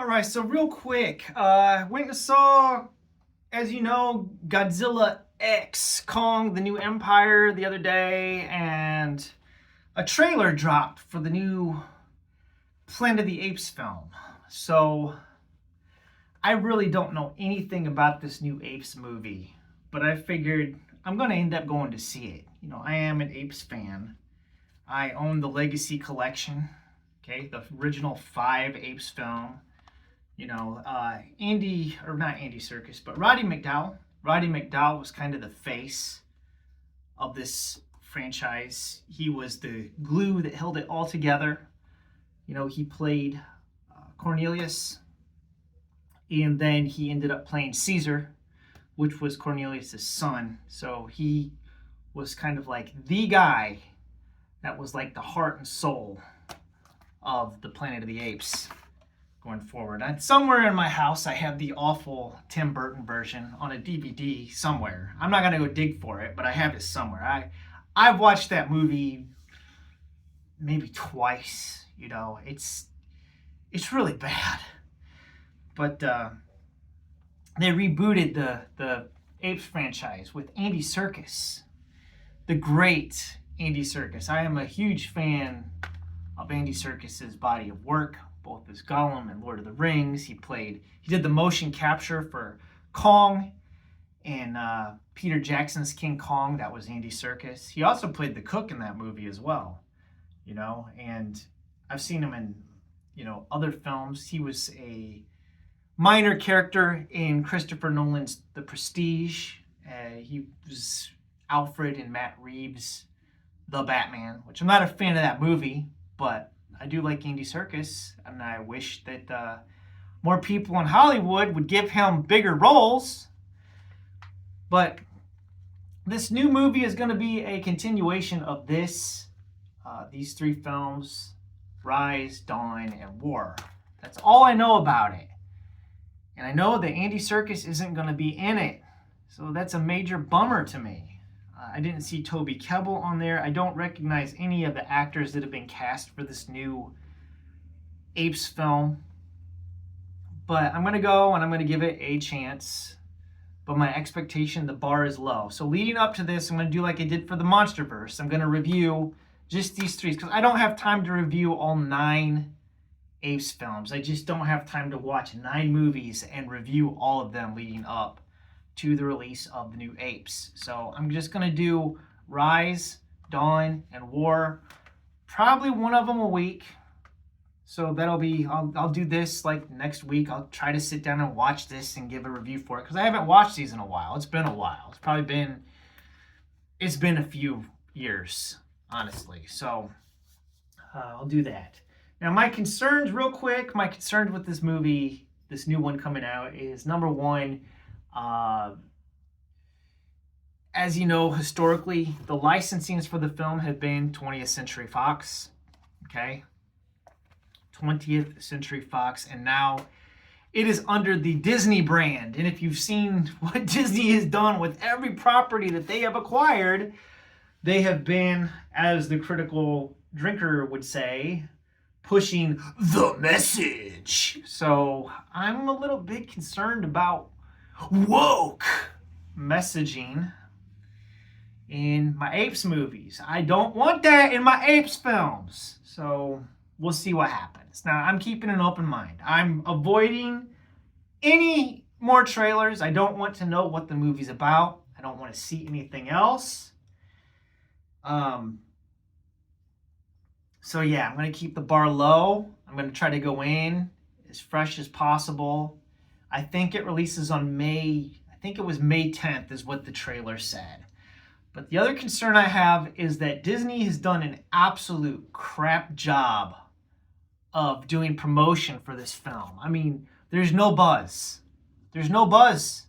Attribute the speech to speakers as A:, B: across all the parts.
A: All right, so real quick, went and saw, as you know, Godzilla X Kong, the New Empire the other day, and a trailer dropped for the new Planet of the Apes film. So I really don't know anything about this new Apes movie, but I figured I'm going to end up going to see it. You know, I am an Apes fan. I own the Legacy collection, okay, the original 5 Apes film. You know, Andy, or not Andy Circus, but Roddy McDowall. Roddy McDowall was kind of the face of this franchise. He was the glue that held it all together. You know, he played Cornelius, and then he ended up playing Caesar, which was Cornelius' son. So he was kind of like the guy that was like the heart and soul of the Planet of the Apes going forward. And somewhere in my house, I have the awful Tim Burton version on a DVD somewhere. I'm not going to go dig for it, but I have it somewhere. I've watched that movie maybe twice. You know, it's really bad. But they rebooted the Apes franchise with Andy Serkis, the great Andy Serkis. I am a huge fan of Andy Serkis's body of work, both as Gollum and Lord of the Rings. He did the motion capture for Kong and Peter Jackson's King Kong. That was Andy Serkis. He also played the cook in that movie as well, you know, and I've seen him in, you know, other films. He was a minor character in Christopher Nolan's The Prestige. He was Alfred in Matt Reeves' The Batman, which I'm not a fan of that movie, but I do like Andy Serkis, and I wish that more people in Hollywood would give him bigger roles. But this new movie is going to be a continuation of these 3 films, Rise, Dawn, and War. That's all I know about it. And I know that Andy Serkis isn't going to be in it, so that's a major bummer to me. I didn't see Toby Kebbell on there. I don't recognize any of the actors that have been cast for this new Apes film. But I'm going to go and I'm going to give it a chance. But my expectation, the bar is low. So leading up to this, I'm going to do like I did for the Monsterverse. I'm going to review just these 3 because I don't have time to review all 9 Apes films. I just don't have time to watch 9 movies and review all of them leading up to the release of the new Apes. So I'm just going to do Rise, Dawn, and War. Probably one of them a week. So that'll be, I'll do this like next week. I'll try to sit down and watch this and give a review for it because I haven't watched these in a while. It's been a while. It's been a few years, honestly. So I'll do that. Now my concerns real quick, with this movie, this new one coming out is number 1, as you know, historically, the licensings for the film have been 20th Century Fox, okay? 20th Century Fox, and now it is under the Disney brand. And if you've seen what Disney has done with every property that they have acquired, they have been, as the critical drinker would say, pushing the message. So I'm a little bit concerned about woke messaging in my Apes movies. I don't want that in my Apes films. So we'll see what happens. Now, I'm keeping an open mind. I'm avoiding any more trailers. I don't want to know what the movie's about. I don't want to see anything else. So yeah, I'm going to keep the bar low. I'm going to try to go in as fresh as possible. I think it releases on May 10th is what the trailer said. But the other concern I have is that Disney has done an absolute crap job of doing promotion for this film. I mean, there's no buzz. There's no buzz.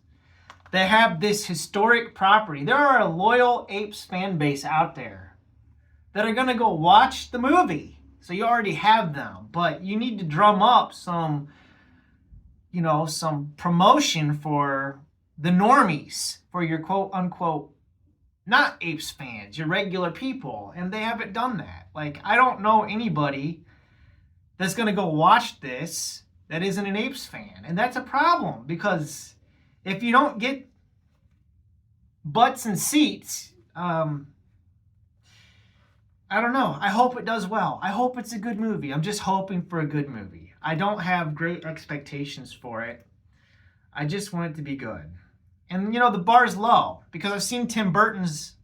A: They have this historic property. There are a loyal Apes fan base out there that are going to go watch the movie. So you already have them, but you need to drum up some promotion for the normies, for your quote unquote not Apes fans, your regular people, and they haven't done that. Like, I don't know anybody that's going to go watch this that isn't an Apes fan. And that's a problem, because if you don't get butts and seats, I don't know. I hope it does well. I hope it's a good movie. I'm just hoping for a good movie. I don't have great expectations for it. I just want it to be good. And, you know, the bar's low, because I've seen Tim Burton's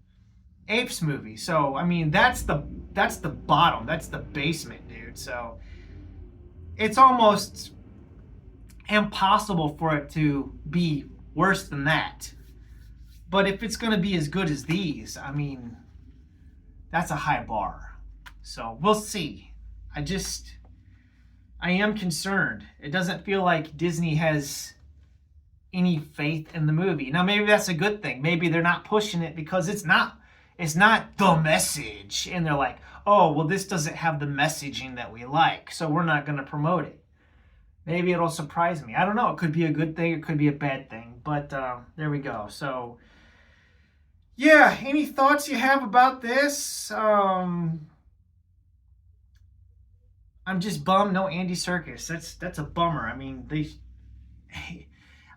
A: Apes movie. So, I mean, that's the bottom. That's the basement, dude. So, it's almost impossible for it to be worse than that. But if it's going to be as good as these, I mean, that's a high bar. So, we'll see. I am concerned. It doesn't feel like Disney has any faith in the movie. Now, maybe that's a good thing. Maybe they're not pushing it because it's not the message. And they're like, oh, well, this doesn't have the messaging that we like, so we're not going to promote it. Maybe it'll surprise me. I don't know. It could be a good thing. It could be a bad thing. But there we go. So, yeah, any thoughts you have about this? I'm just bummed no Andy Serkis. That's a bummer. I mean,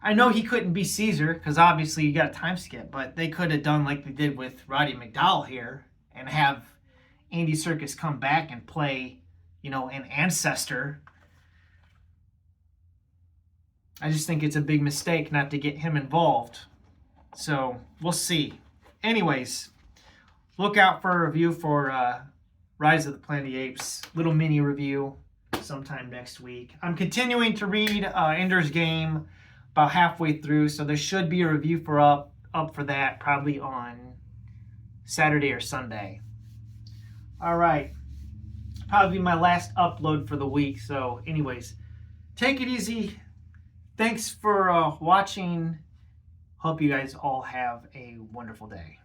A: I know he couldn't be Caesar because obviously you got a time skip, but they could have done like they did with Roddy McDowall here and have Andy Serkis come back and play, you know, an ancestor. I just think it's a big mistake not to get him involved. So we'll see. Anyways, look out for a review for Rise of the Planet of the Apes. Little mini review sometime next week. I'm continuing to read Ender's Game about halfway through, so there should be a review for up for that probably on Saturday or Sunday. All right. Probably my last upload for the week. So anyways, take it easy. Thanks for watching. Hope you guys all have a wonderful day.